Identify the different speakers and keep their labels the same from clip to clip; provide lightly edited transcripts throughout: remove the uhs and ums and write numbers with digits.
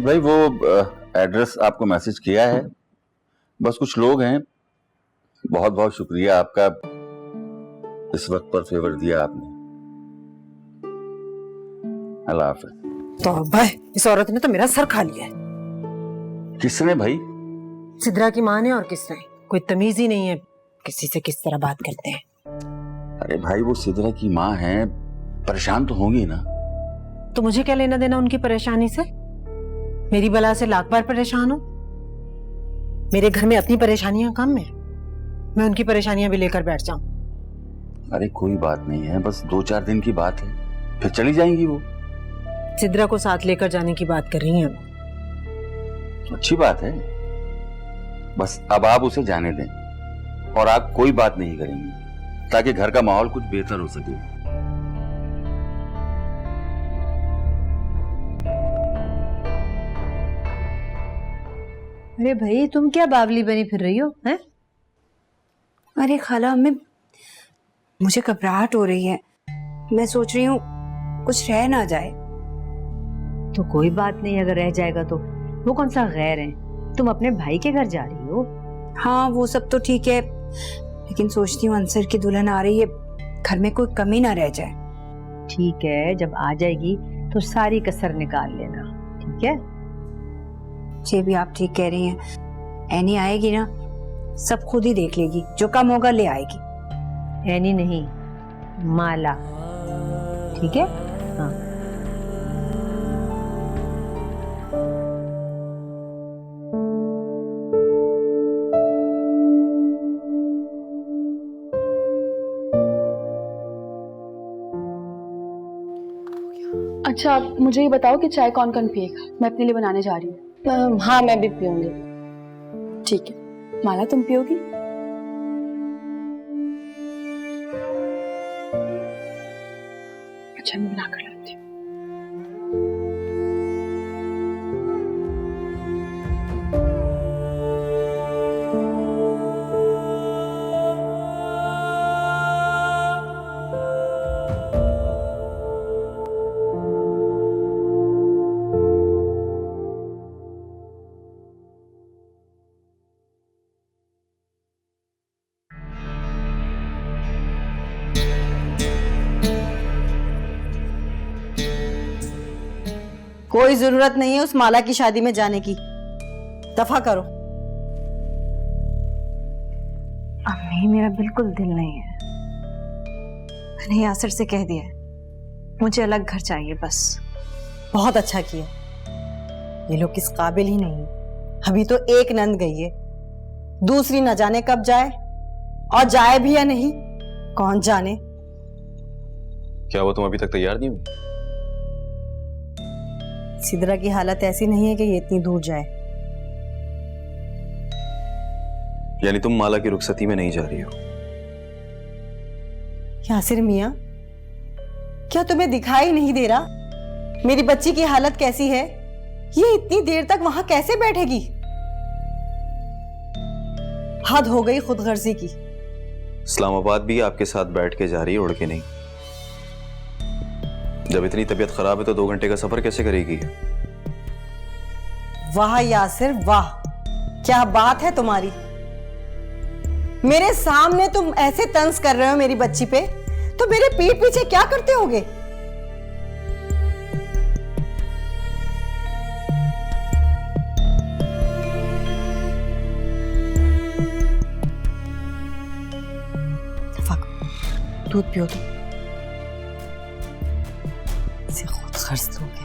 Speaker 1: भाई वो एड्रेस आपको मैसेज किया है। बस कुछ लोग हैं। बहुत बहुत शुक्रिया आपका, इस वक्त पर फेवर दिया आपने। अल्लाह हाफिज।
Speaker 2: तौबा है, इस औरत ने तो मेरा सर खा लिया है।
Speaker 1: किसने भाई?
Speaker 2: सिद्रा की माँ ने, और किसने? कोई तमीज ही नहीं है किसी से किस तरह बात करते हैं।
Speaker 1: अरे भाई वो सिद्रा की माँ है, परेशान तो होंगी ना।
Speaker 2: तो मुझे क्या लेना देना उनकी परेशानी से? मेरी बला से लाख बार परेशान हूं। मेरे घर में अपनी परेशानियां कम है, मैं उनकी परेशानियां भी लेकर बैठ जाऊं?
Speaker 1: अरे कोई बात नहीं है, बस 2-4 दिन की बात है, फिर चली जाएंगी वो।
Speaker 2: सिद्रा को साथ लेकर जाने की बात कर रही हैं वो।
Speaker 1: अच्छी बात है, बस अब आप उसे जाने दें और आप कोई बात नहीं करेंगी ताकि घर का माहौल कुछ बेहतर हो सके।
Speaker 3: अरे भाई तुम क्या बावली बनी फिर रही हो हैं?
Speaker 4: अरे खाला मुझे घबराहट हो रही है। मैं सोच रही हूँ कुछ रह ना जाए।
Speaker 3: तो कोई बात नहीं, अगर रह जाएगा तो। वो कौन सा गैर है, तुम अपने भाई के घर जा रही हो।
Speaker 4: हाँ वो सब तो ठीक है, लेकिन सोचती हूँ अंसर की दुल्हन आ रही है, घर में कोई कमी ना रह जाए।
Speaker 3: ठीक है, जब आ जाएगी तो सारी कसर निकाल लेना, ठीक है?
Speaker 4: ये भी आप ठीक कह रही हैं। एनी आएगी ना, सब खुद ही देख लेगी, जो कम होगा ले आएगी।
Speaker 3: एनी नहीं, माला, ठीक है? हाँ।
Speaker 5: अच्छा, आप मुझे ये बताओ कि चाय कौन कौन पिएगा? मैं अपने लिए बनाने जा रही हूँ।
Speaker 6: हाँ मैं भी पीऊंगी।
Speaker 5: ठीक है। माला तुम पियोगी? अच्छा मैं बना कर लाती हूँ।
Speaker 6: कोई जरूरत नहीं है उस माला की शादी में जाने की, दफा करो।
Speaker 4: अम्मी मेरा बिल्कुल दिल नहीं है। मैंने यासर से कह दिया है, मुझे अलग घर चाहिए बस।
Speaker 6: बहुत अच्छा किया, ये लोग किस काबिल ही नहीं। अभी तो एक नंद गई है, दूसरी न जाने कब जाए, और जाए भी या नहीं कौन जाने।
Speaker 7: क्या वो तुम अभी तक तैयार नहीं हुई?
Speaker 6: सिद्रा की हालत ऐसी नहीं है कि ये इतनी दूर जाए।
Speaker 7: यानी तुम माला की रुखसती में नहीं जा रही हो?
Speaker 6: यासिर मियां, क्या तुम्हें दिखाई नहीं दे रहा मेरी बच्ची की हालत कैसी है? ये इतनी देर तक वहां कैसे बैठेगी? हद हो गई खुदगर्जी की।
Speaker 7: इस्लामाबाद भी आपके साथ बैठ के जा रही है, उड़ के नहीं। जब इतनी तबीयत खराब है तो 2 घंटे का सफर कैसे करेगी?
Speaker 6: वाह यासिर वाह, क्या बात है तुम्हारी। मेरे सामने तुम ऐसे तंज कर रहे हो मेरी बच्ची पे, तो मेरे पीठ पीछे क्या करते होगे? दूध पियो तुम, इसे खुद खर्च दोगे।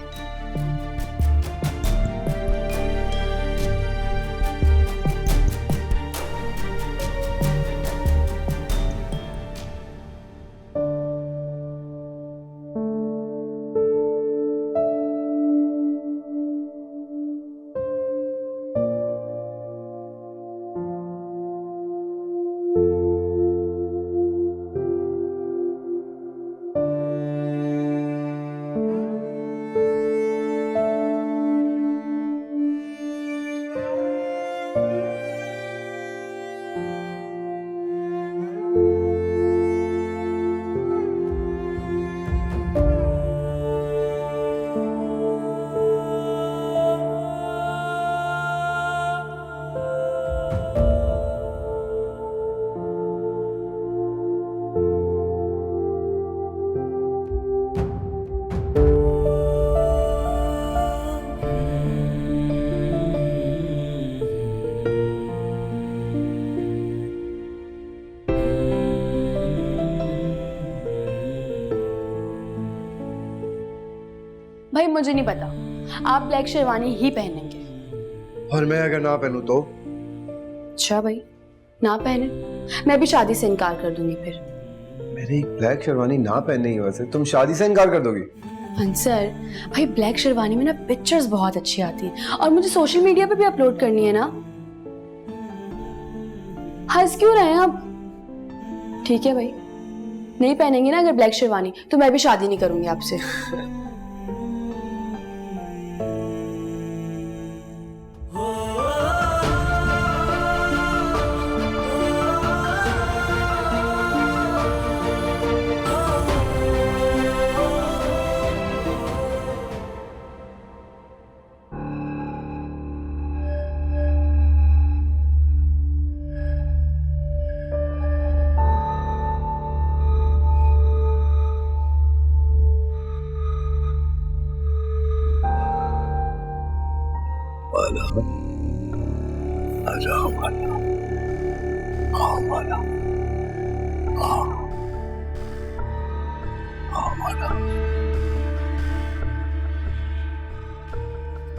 Speaker 5: मुझे नहीं पता, आप ब्लैक शेरवानी ही पहनेंगे।
Speaker 8: और मैं अगर ना पहनूं तो?
Speaker 5: अच्छा भाई, ना पहने, मैं भी शादी से इनकार कर दूंगी फिर।
Speaker 8: मेरी ब्लैक शेरवानी ना पहनने की वजह से तुम शादी से इनकार कर दोगी?
Speaker 5: अंसर भाई, ब्लैक शेरवानी में ना पिक्चर्स बहुत अच्छी आती हैं और मुझे सोशल मीडिया पे भी अपलोड करनी है ना। हंस क्यों रहे हैं आप? ठीक है भाई, नहीं पहनेंगे ना अगर ब्लैक शेरवानी, तो मैं भी शादी नहीं करूंगी आपसे।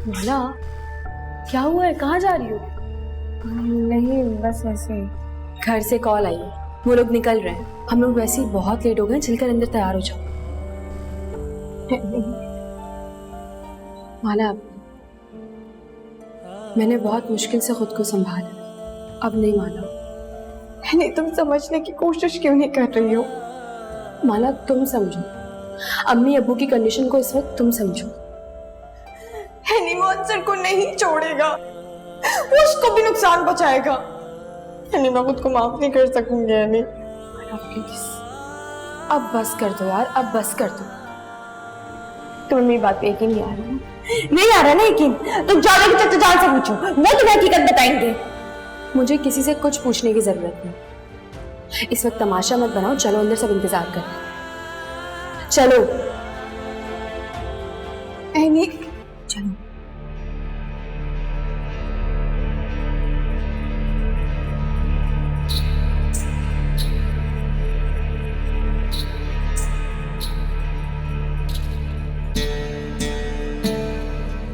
Speaker 5: माला, क्या हुआ है? कहाँ जा रही हो?
Speaker 9: नहीं, बस ऐसे ही।
Speaker 5: घर से कॉल आई है, वो लोग निकल रहे हैं। हम लोग वैसे ही बहुत लेट हो गए, चलकर अंदर तैयार हो जाओ। माला, मैंने बहुत मुश्किल से खुद को संभाला, अब नहीं माना।
Speaker 9: नहीं, तुम समझने की कोशिश क्यों नहीं कर रही हो?
Speaker 5: माला, तुम समझो, अम्मी अब्बू की कंडीशन को इस वक्त तुम समझो।
Speaker 9: हैनी वो अंसर को नहीं छोड़ेगा, वो उसको भी नुकसान पहुंचाएगा। हैनी, मैं खुद को माफ नहीं कर सकूंगी। हैनी,
Speaker 5: प्लीज अब बस कर दो यार, अब बस कर दो।
Speaker 9: तुम्हें मेरी बात पे यकीन नहीं आ रहा?
Speaker 6: नहीं आ रहा ना यकीन? तुम जाओगे तो जान से पूछो, वो तुम्हें हकीकत बताएंगे।
Speaker 5: मुझे किसी से कुछ पूछने की जरूरत नहीं। इस वक्त तमाशा मत बनाओ, चलो अंदर, सब इंतजार कर रहे हैं। चलो
Speaker 9: हैनी,
Speaker 5: चलो।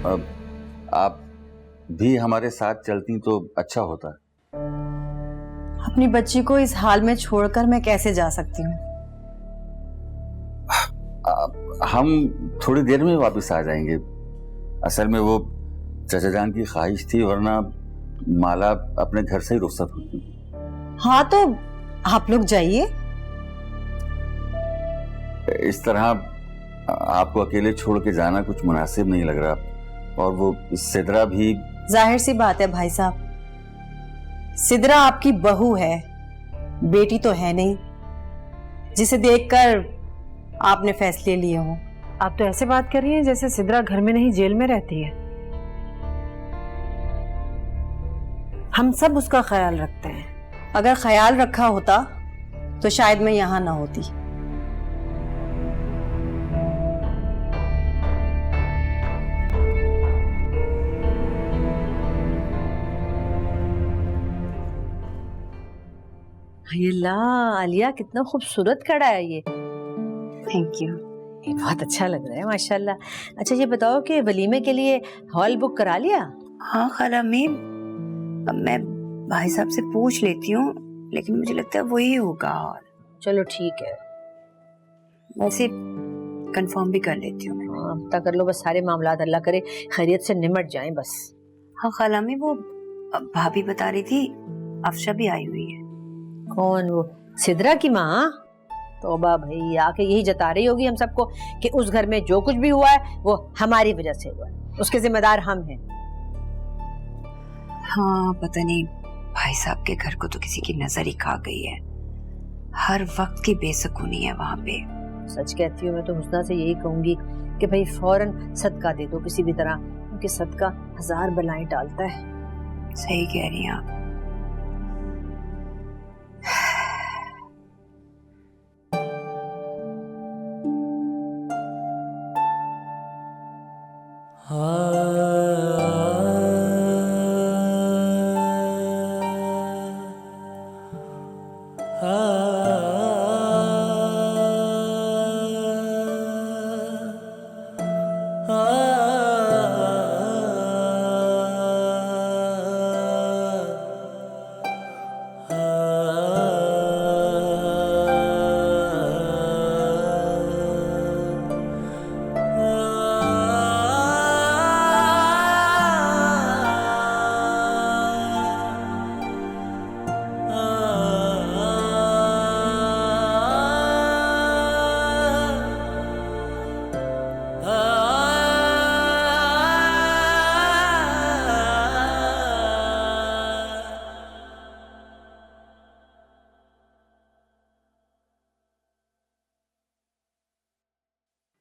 Speaker 1: अब आप भी हमारे साथ चलती तो अच्छा होता।
Speaker 6: अपनी बच्ची को इस हाल में छोड़कर मैं कैसे जा सकती हूँ?
Speaker 1: हम थोड़ी देर में वापस आ जाएंगे। असल में वो चाचा जान की ख्वाहिश थी, वरना माला अपने घर से ही रुखसत होती।
Speaker 6: हाँ तो आप लोग जाइए।
Speaker 1: इस तरह आपको अकेले छोड़ के जाना कुछ मुनासिब नहीं लग रहा, और वो सिद्रा भी।
Speaker 6: जाहिर सी बात है भाई साहब, सिद्रा आपकी बहू है, बेटी तो है नहीं जिसे देखकर आपने फैसले लिए हों।
Speaker 2: आप तो ऐसे बात कर रही हैं जैसे सिद्रा घर में नहीं जेल में रहती है। हम सब उसका ख्याल रखते हैं।
Speaker 6: अगर ख्याल रखा होता तो शायद मैं यहां ना होती।
Speaker 3: अल्लाह, आलिया कितना खूबसूरत खड़ा है ये।
Speaker 4: Thank you.
Speaker 3: ये बहुत अच्छा लग रहा है माशाल्लाह। अच्छा ये बताओ कि वलीमे के लिए हॉल बुक करा लिया?
Speaker 4: हाँ खाला, मैं भाई साहब से पूछ लेती हूँ, लेकिन मुझे लगता है वही होगा हॉल।
Speaker 3: चलो ठीक है,
Speaker 4: वैसे कंफर्म भी कर लेती हूँ मैं।
Speaker 3: हाँ पता कर लो, बस सारे मामलात अल्लाह करे खैरियत से निमट जाएं बस।
Speaker 4: हाँ खाला, में वो भाभी बता रही थी अफशा भी आई हुई है।
Speaker 3: कौन? वो सिद्रा की माँ? तौबा भाई, आके यही जता रही होगी हम सबको कि उस घर में जो कुछ भी हुआ है वो हमारी वजह से हुआ है, उसके जिम्मेदार हम हैं।
Speaker 4: हाँ पता नहीं, भाई साहब के घर को तो किसी की नजर ही खा गई है। हर वक्त की बेसुकूनी है वहां पे।
Speaker 3: सच कहती हूँ, मैं तो हुस्ना से यही कहूंगी कि भाई फौरन सदका दे दो किसी भी तरह, क्योंकि सदका 1000 बलाएं टालता है।
Speaker 4: सही कह रही हैं आप।
Speaker 10: Ah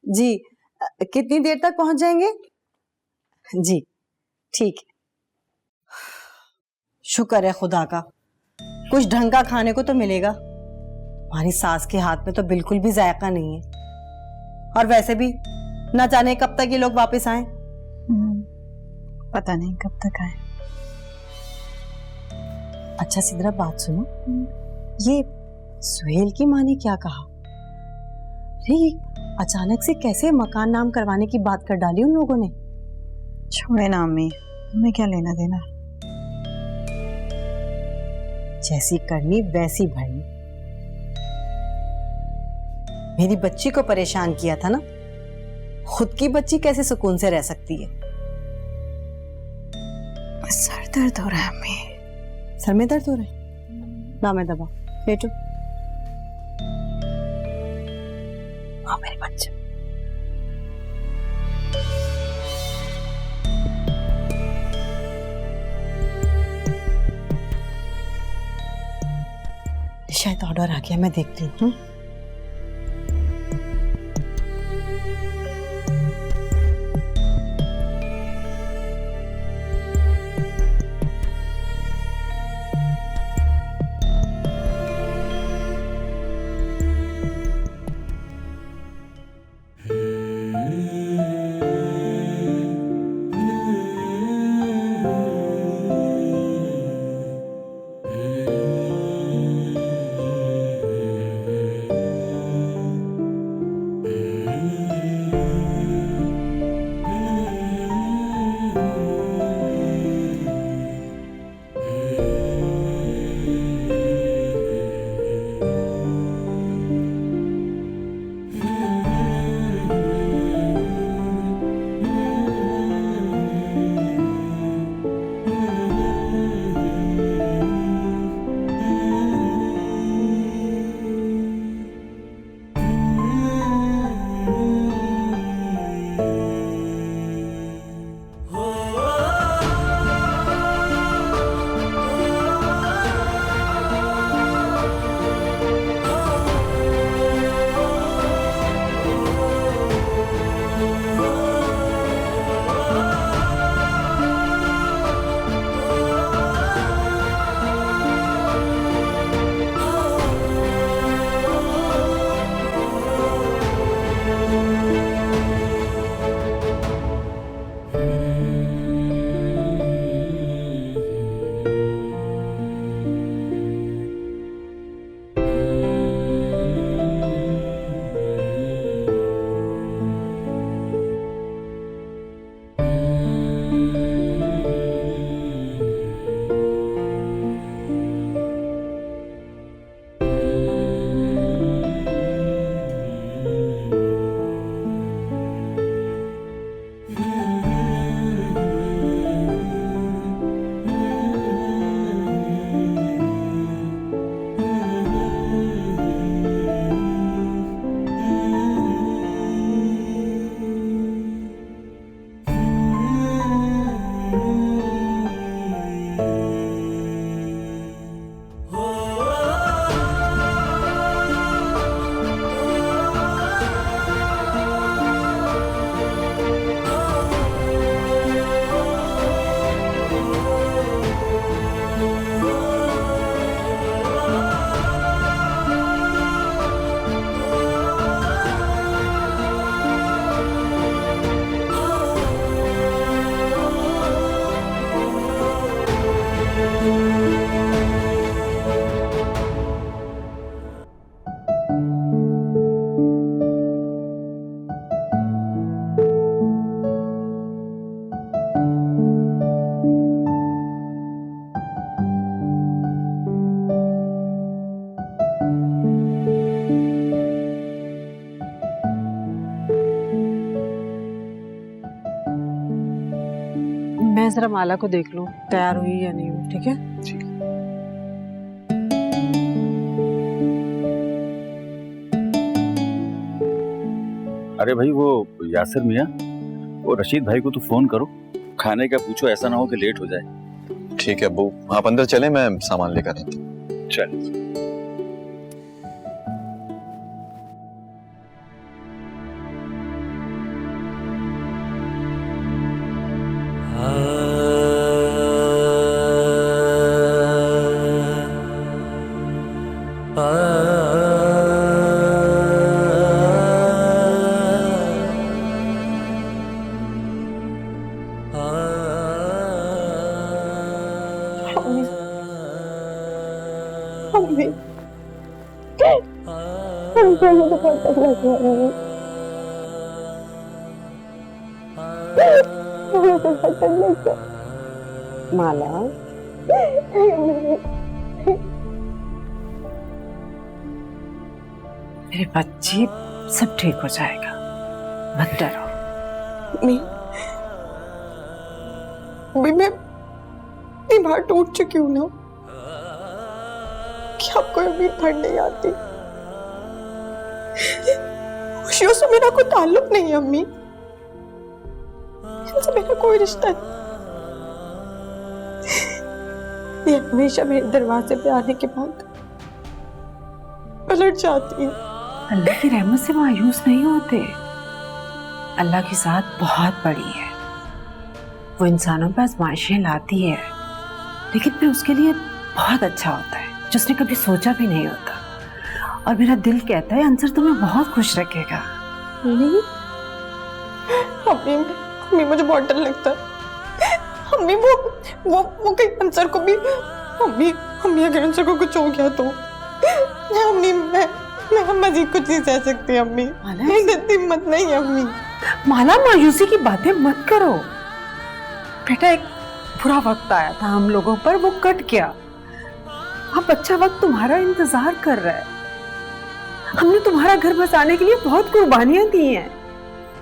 Speaker 6: जी कितनी देर तक पहुंच जाएंगे? जी ठीक है। शुक्र है खुदा का, कुछ ढंग का खाने को तो मिलेगा। हमारी सास के हाथ में तो बिल्कुल भी जायका नहीं है। और वैसे भी न जाने कब तक ये लोग वापस आए।
Speaker 4: पता नहीं कब तक आए।
Speaker 6: अच्छा सिद्रा, बात सुनो, ये सुहेल की माँ ने क्या कहा? अरे अचानक से कैसे मकान नाम करवाने की बात कर डाली उन लोगों ने?
Speaker 4: छोड़े ना अम्मी, हमें क्या लेना देना।
Speaker 6: जैसी करनी वैसी भरनी। मेरी बच्ची को परेशान किया था ना, खुद की बच्ची कैसे सुकून से रह सकती है?
Speaker 4: सर दर्द हो रहा है अम्मी।
Speaker 6: सर में दर्द हो रहा है? ना मैं दबा बेटू। हाँ मेरे बच्चे। शायद ऑर्डर आ गया, मैं देखती हूँ।
Speaker 2: मैं जरा माला को देख लूं तैयार हुई या नहीं हुई, ठीक है?
Speaker 1: अरे भाई वो यासिर मियाँ, वो रशीद भाई को तो फोन करो, खाने का पूछो, ऐसा ना हो कि लेट हो जाए।
Speaker 7: ठीक है अब्बू, आप अंदर चले, मैं सामान लेकर आता हूँ।
Speaker 1: चल।
Speaker 9: मम्मी हमको मुझे पता लग रहा है। मुझे पता लग रहा माला
Speaker 2: मेरे बच्चे, सब ठीक हो जाएगा, मत डरो।
Speaker 9: मैं इतनी बार टूट चुकी हूँ ना कि आपको अभी भर नहीं आती। खुशियों से मेरा कोई ताल्लुक नहीं है अम्मी, इनसे मेरा कोई रिश्ता नहीं। ये हमेशा मेरे दरवाजे पे आने के बाद पलट जाती है।
Speaker 2: अल्लाह की रहमत से मायूस नहीं होते। अल्लाह की ज़ात बहुत बड़ी है, वो इंसानों पर आजमाइशें लाती है, लेकिन फिर उसके लिए बहुत अच्छा होता है जो उसने कभी सोचा भी नहीं होता। और मेरा दिल कहता है अंसर तुम्हें बहुत खुश रखेगा।
Speaker 9: नहीं अम्मी मुझे बहुत डर लगता है। अम्मी वो कहीं अंसर को भी अम्मी अगर अंसर को कुछ हो गया तो अम्मी मैं मजीद कुछ नहीं सह सकती अम्मी। मेरी इतनी हिम्मत नहीं है अम्मी।
Speaker 2: माला, मायूसी की बातें मत करो बेटा। एक बुरा वक्त आया था हम लोगों पर, वो कट गया। अब अच्छा वक्त तुम्हारा इंतजार कर रहा है। हमने तुम्हारा घर बसाने के लिए बहुत कुर्बानियां दी हैं।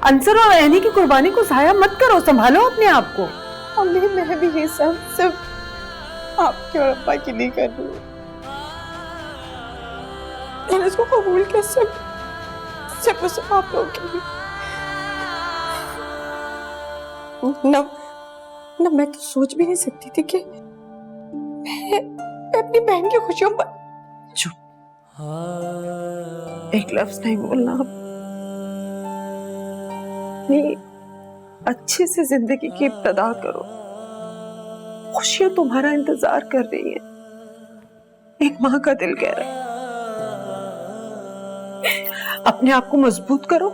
Speaker 2: अंसर और ऐनी की कुर्बानी को जाया मत करो, संभालो अपने आप को।
Speaker 9: अम्मी मैं भी ये सब सिर्फ आपके और अब्बा के लिए कर रही हूँ। मैंने इसको कबूल किया सिर्फ आप लोगों के लिए। न मैं तो सोच भी नहीं सकती थी कि मैं अपनी बहन की खुशियों पर एक लफ्ज नहीं बोलना। नहीं, अच्छे से जिंदगी की इब्तिदा करो। खुशियां तुम्हारा इंतजार कर रही हैं। एक माँ का दिल कह रहा है। अपने आप को मजबूत करो,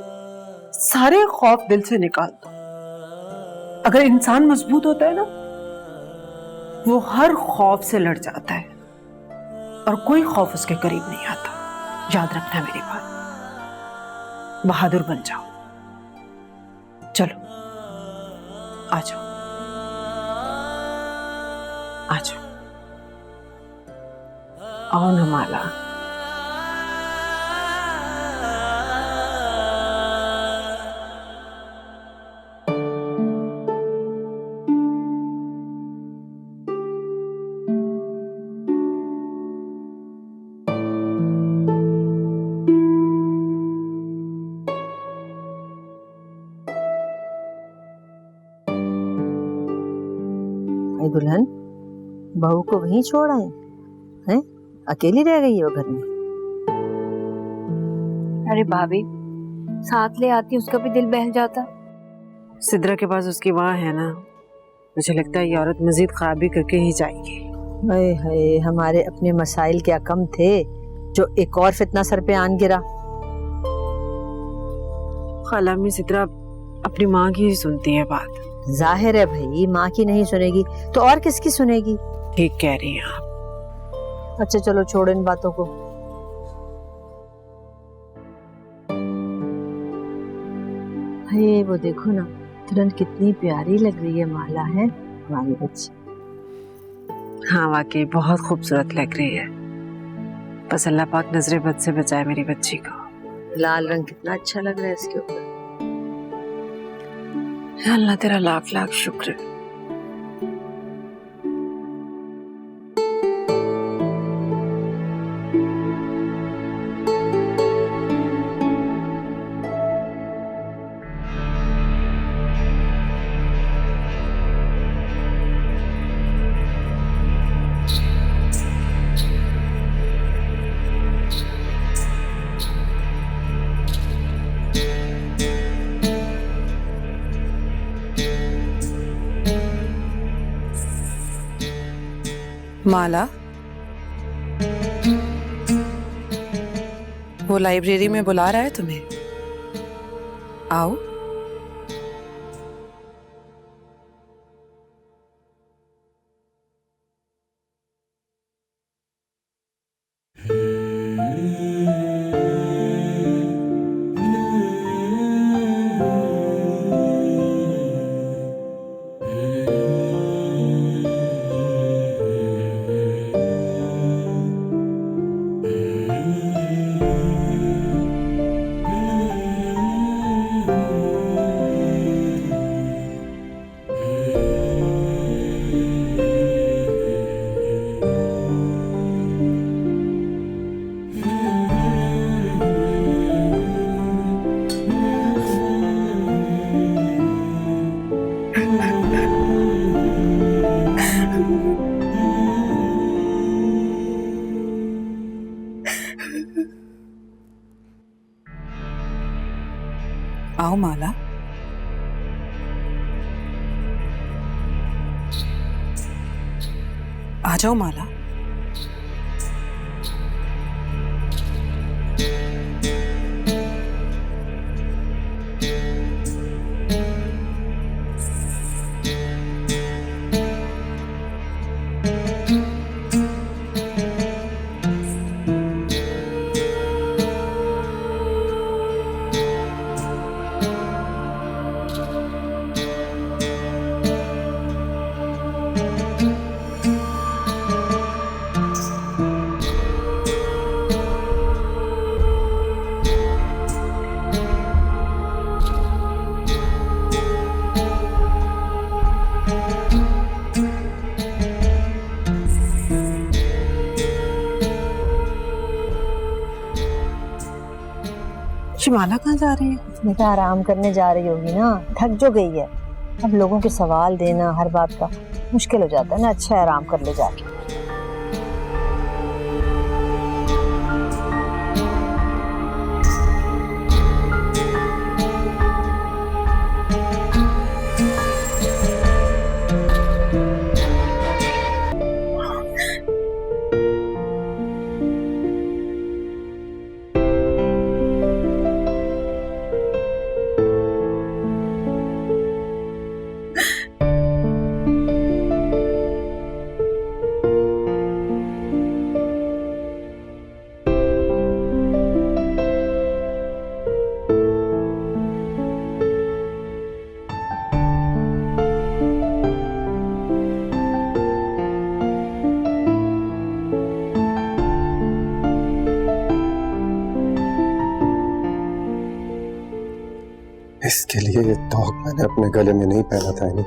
Speaker 9: सारे खौफ दिल से निकाल दो। अगर इंसान मजबूत होता है ना, वो हर खौफ से लड़ जाता है और कोई खौफ उसके करीब नहीं आता। याद रखना मेरी बात। बहादुर बन जाओ। चलो आ जाओ, आ जाओ। आओ ना माला।
Speaker 3: दुल्हन बहू को वहीं छोड़ आए हैं? अकेली रह गई है वो घर में?
Speaker 4: अरे भाभी, साथ ले आती उसका भी दिल बहल जाता।
Speaker 2: सिद्रा के पास उसकी माँ है ना, मुझे लगता है ये औरत मजीद खराबी करके ही जाएगी।
Speaker 3: हाय हाय, हमारे अपने मसाइल क्या कम थे जो एक और फितना सर पे आन गिरा।
Speaker 2: खाला में सिद्रा अपनी माँ की ही सुनती है बात।
Speaker 3: जाहिर है भाई, माँ की नहीं सुनेगी तो और किसकी सुनेगी?
Speaker 2: ठीक कह रही हैं आप।
Speaker 3: अच्छा चलो छोड़ इन बातों को। हे वो देखो ना, दुल्हन कितनी प्यारी लग रही है। माला है हमारी बच्ची।
Speaker 2: हाँ वाकई बहुत खूबसूरत लग रही है। बस अल्लाह पाक नजरे बद से बचाए मेरी बच्ची को।
Speaker 3: लाल रंग कितना अच्छा लग रहा है इसके ऊपर।
Speaker 2: अल्लाह तेरा लाख लाख शुक्र।
Speaker 10: माला,
Speaker 2: वो लाइब्रेरी में बुला रहा है तुम्हें, आओ। आओ माला, आ जाओ माला। शिमाला कहाँ जा रही है?
Speaker 3: बेटा आराम करने जा रही होगी ना, थक जो गई है। अब लोगों के सवाल देना हर बात का मुश्किल हो जाता है ना, अच्छा है आराम कर ले जाके।
Speaker 8: इसके लिए ये तोक मैंने अपने गले में नहीं पहना था। नहीं,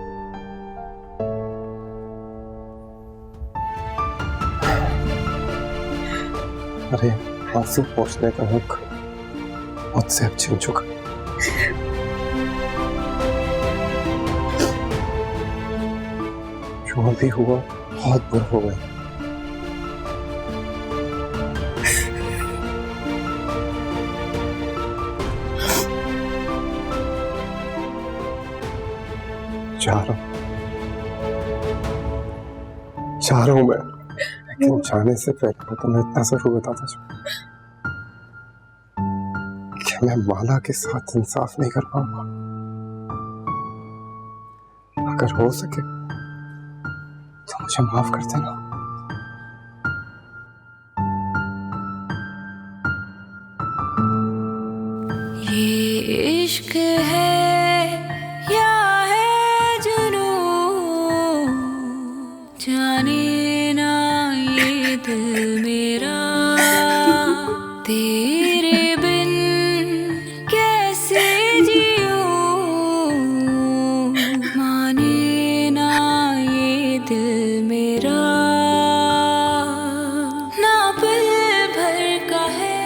Speaker 8: अरे आंसू पोंछने का हक मुझसे अब छीन चुका। जो भी हुआ बहुत बुरा हो गया। चाह रहा हूं मैं, लेकिन जाने से पहले मैं तुम्हें इतना जरूर बताता चलूं कि मैं माला के साथ इंसाफ नहीं कर पाऊंगा। अगर हो सके तो मुझे माफ कर देना।
Speaker 10: ये इश्क है या है जुनून, जाने ना ये दिल मेरा, तेरे बिन कैसे जियूं, माने ना ये दिल मेरा, ना पल भर का है।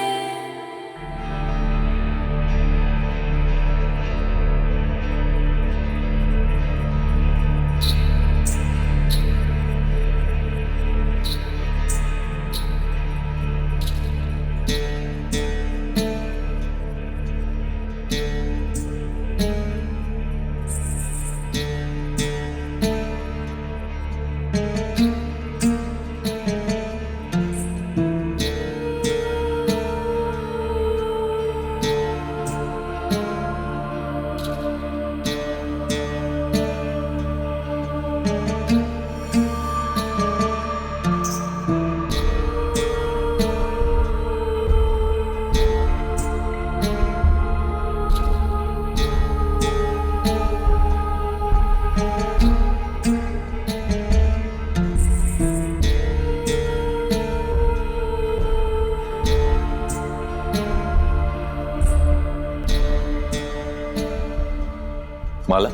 Speaker 7: माला,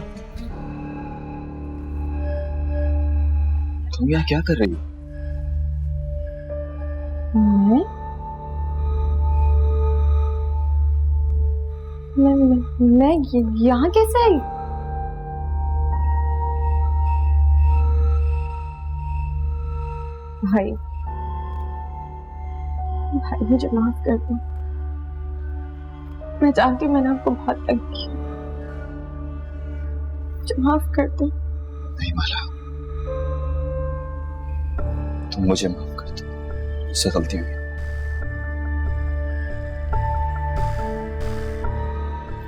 Speaker 7: तुम यहाँ क्या कर रही हो?
Speaker 5: मैं यहाँ कैसे आई? भाई मुझे माफ कर दो। मैं जानती हूँ मैंने आपको बहुत तंग किया, मुझे माफ कर दो।
Speaker 7: नहीं माला, तुम मुझे माफ कर दो, मुझसे गलती हुई।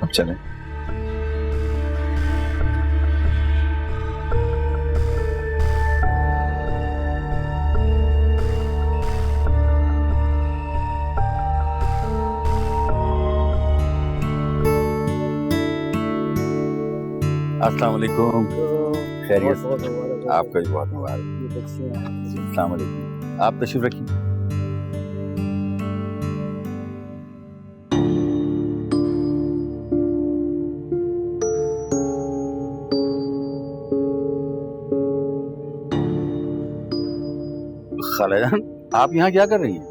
Speaker 7: अब चलें।
Speaker 1: अस्सलाम वालेकुम। खैरियत से? आपका भी बहुत मुबारक। अस्सलाम वालेकुम। आप तशरीफ रखिए। खालाजान, आप यहाँ क्या कर रही हैं?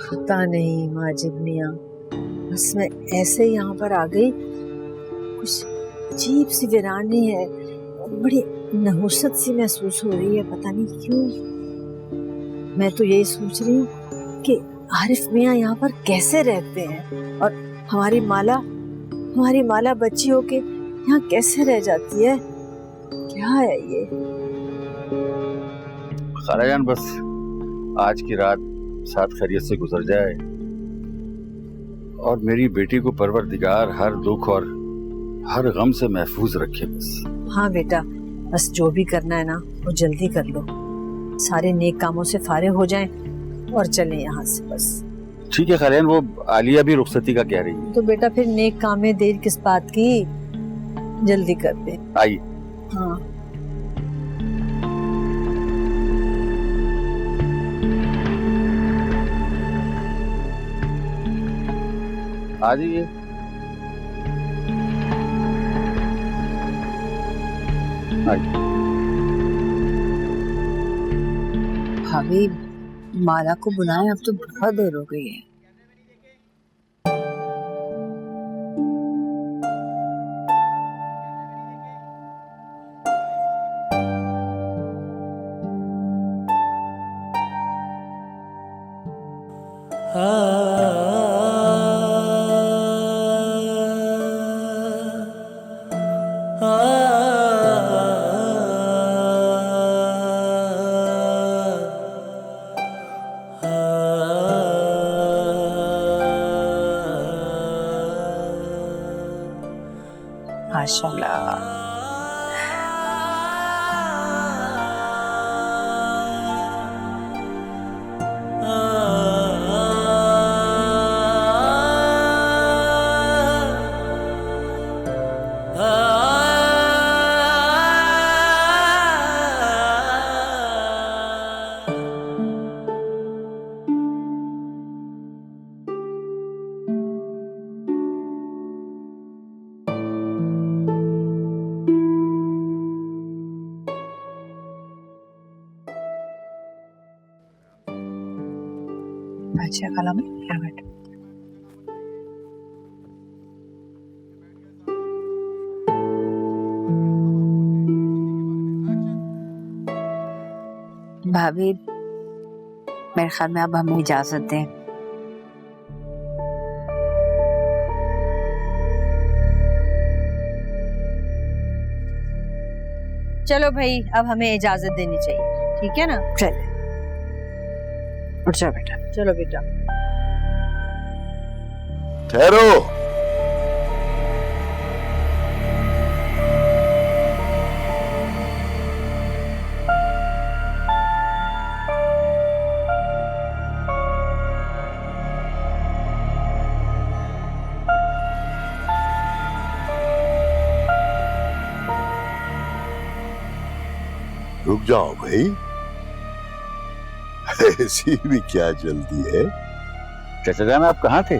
Speaker 3: पता नहीं माजिद मियाँ, बस मैं ऐसे यहाँ पर आ गई। कुछ अजीब सी वीरानी है, बड़ी नहुसत सी महसूस हो रही है, पता नहीं क्यों। मैं तो यही सोच रही हूँ कि आरिफ मियाँ यहाँ पर कैसे रहते हैं, और हमारी माला बच्ची होके यहाँ कैसे रह जाती है। क्या है ये?
Speaker 1: खालाजान, बस आज की रात साथ खैरियत से गुजर जाए और मेरी बेटी को परवरदिगार हर दुख और हर गम से महफूज रखे बस।
Speaker 3: हाँ बेटा, बस जो भी करना है ना वो जल्दी कर लो, सारे नेक कामों से फारिग हो जाएं और चलें यहाँ से बस।
Speaker 1: ठीक है खालाजान, वो आलिया भी रुखसती का कह रही है।
Speaker 3: तो बेटा फिर नेक काम में देर किस बात की, जल्दी कर दे।
Speaker 1: आइए।
Speaker 3: हाँ
Speaker 1: आ जाइए।
Speaker 4: भाभी, माला को बुलाएं, अब तो बहुत देर हो गई है। माशाल्लाह। अच्छा कलम है, बैठ। भाभी, मेरे ख्याल में अब हमें इजाजत दें।
Speaker 3: चलो भाई, अब हमें इजाजत देनी चाहिए, ठीक है ना?
Speaker 4: चले, उठ जाओ बेटा।
Speaker 3: चलो बेटा।
Speaker 1: ठहरो।
Speaker 11: रुक जाओ भाई, ऐसी भी क्या जल्दी है?
Speaker 1: चाचा जान, आप कहाँ थे?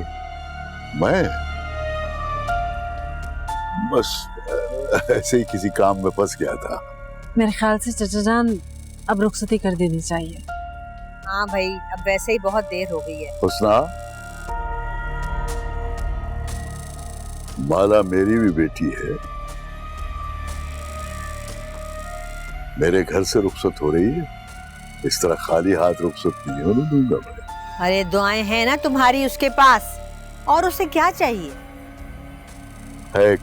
Speaker 11: बस ऐसे ही किसी काम में फंस गया था।
Speaker 9: मेरे ख्याल से चचा जान अब रुखसती कर देनी चाहिए।
Speaker 3: हाँ भाई, अब वैसे ही बहुत देर हो गई है।
Speaker 11: हुस्ना, माला मेरी भी बेटी है। मेरे घर से रुखसत हो रही है, इस तरह खाली हाथ रुखसत नहीं होने दूंगा मैं।
Speaker 3: अरे दुआएं हैं ना तुम्हारी उसके पास, और उसे क्या चाहिए?
Speaker 11: है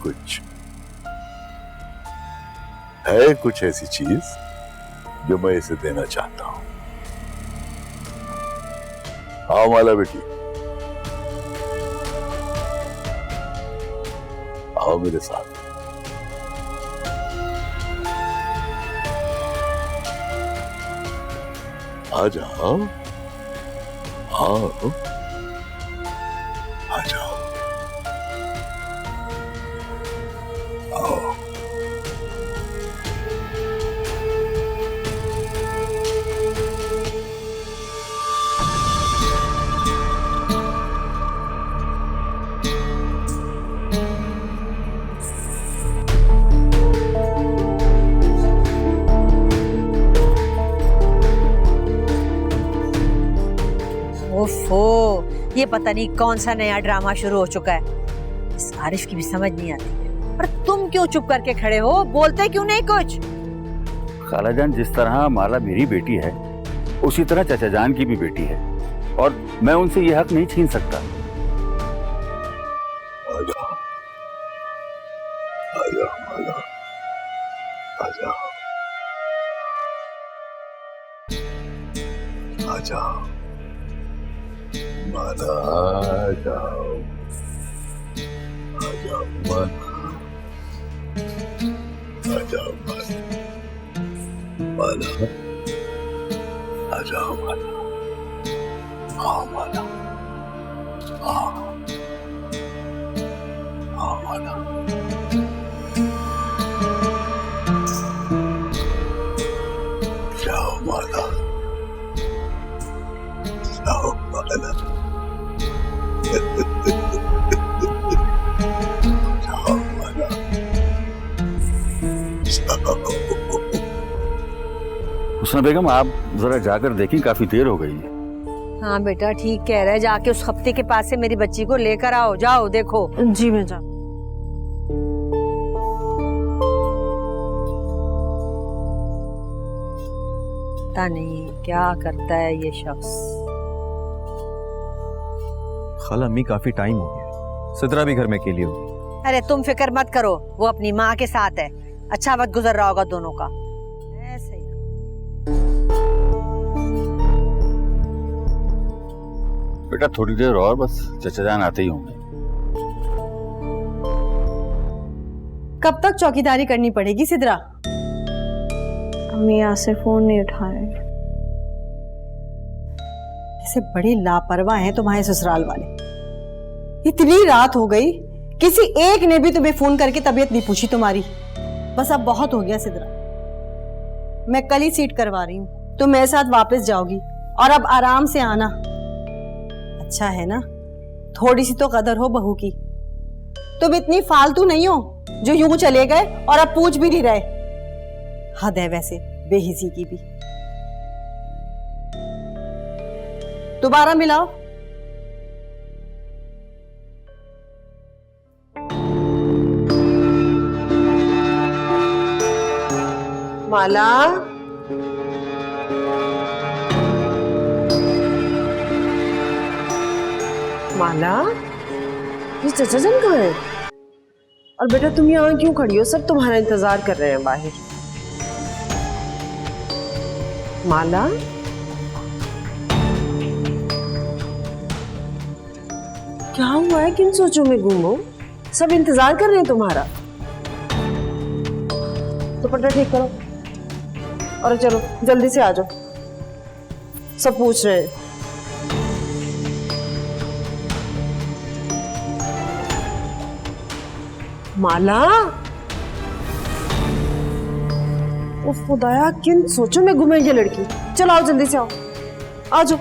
Speaker 11: कुछ ऐसी चीज जो मैं इसे देना चाहता हूं। आओ माला बेटी, आओ मेरे साथ। आ जाओ, आओ, आ जाओ, आओ।
Speaker 3: ओफो, ये पता नहीं कौन सा नया ड्रामा शुरू हो चुका है। इस आरिफ की भी समझ नहीं आती। पर तुम क्यों चुप करके खड़े हो? बोलते क्यों नहीं कुछ?
Speaker 1: खालाजान, जिस तरह माला मेरी बेटी है उसी तरह चाचा जान की भी बेटी है, और मैं उनसे ये हक नहीं छीन सकता।
Speaker 11: आजा, आजा माला, आजा, आजा माला, आजाओ, आजाओ माला, आजाओ माला, माला, आजाओ माला, आओ माला, आओ, आओ माला, जाओ माला, जाओ माला, जाओ माला, जाओ।
Speaker 1: हुस्ना बेगम, आप जरा जाकर देखें, काफी देर हो गई है।
Speaker 3: हाँ बेटा, ठीक कह रहा है। जाके उस खप्ते के पास से मेरी बच्ची को लेकर आओ। जाओ देखो।
Speaker 9: जी मैं जा।
Speaker 3: पता नहीं क्या करता है ये शख्स।
Speaker 7: खाला अम्मी काफी टाइम हो गया, सिद्रा भी घर में अकेली होगी।
Speaker 3: अरे तुम फिक्र मत करो, वो अपनी माँ के साथ है। अच्छा वक्त गुजर रहा होगा दोनों का। ऐसे ही।
Speaker 1: बेटा थोड़ी देर और, बस चाचा जान आते ही होंगे।
Speaker 6: कब तक चौकीदारी करनी पड़ेगी सिद्रा?
Speaker 9: अम्मी यहाँ से फोन नहीं उठा रहे।
Speaker 6: ऐसे बड़े लापरवाह हैं तुम्हारे ससुराल वाले। इतनी रात हो गई, किसी एक ने भी तुम्हें फोन करके तबीयत नहीं पूछी तुम्हारी। बस अब बहुत हो गया सिद्रा। मैं कल ही सीट करवा रही हूँ, तुम मेरे साथ वापस जाओगी और अब आराम से आना। अच्छा है ना, थोड़ी सी तो कदर हो बहू की। तुम इतनी फालतू नहीं हो जो यूं चले गए और अब पूछ भी नहीं रहे। हद है वैसे बेहिसी की भी। दोबारा मिलाओ।
Speaker 9: माला, माला, ये चाचा जान कहाँ है? और बेटा तुम यहाँ क्यों खड़ी हो? सब तुम्हारा इंतजार कर रहे हैं बाहर। माला, क्या हुआ है? किन सोचों में गुम हो? सब इंतजार कर रहे हैं तुम्हारा। दुपट्टा ठीक करो और चलो जल्दी से आ जाओ, सब पूछ रहे हैं। माला, उफ खुदाया, किन सोचों में गुम है ये लड़की। चलो आओ जल्दी से आओ, आ जाओ।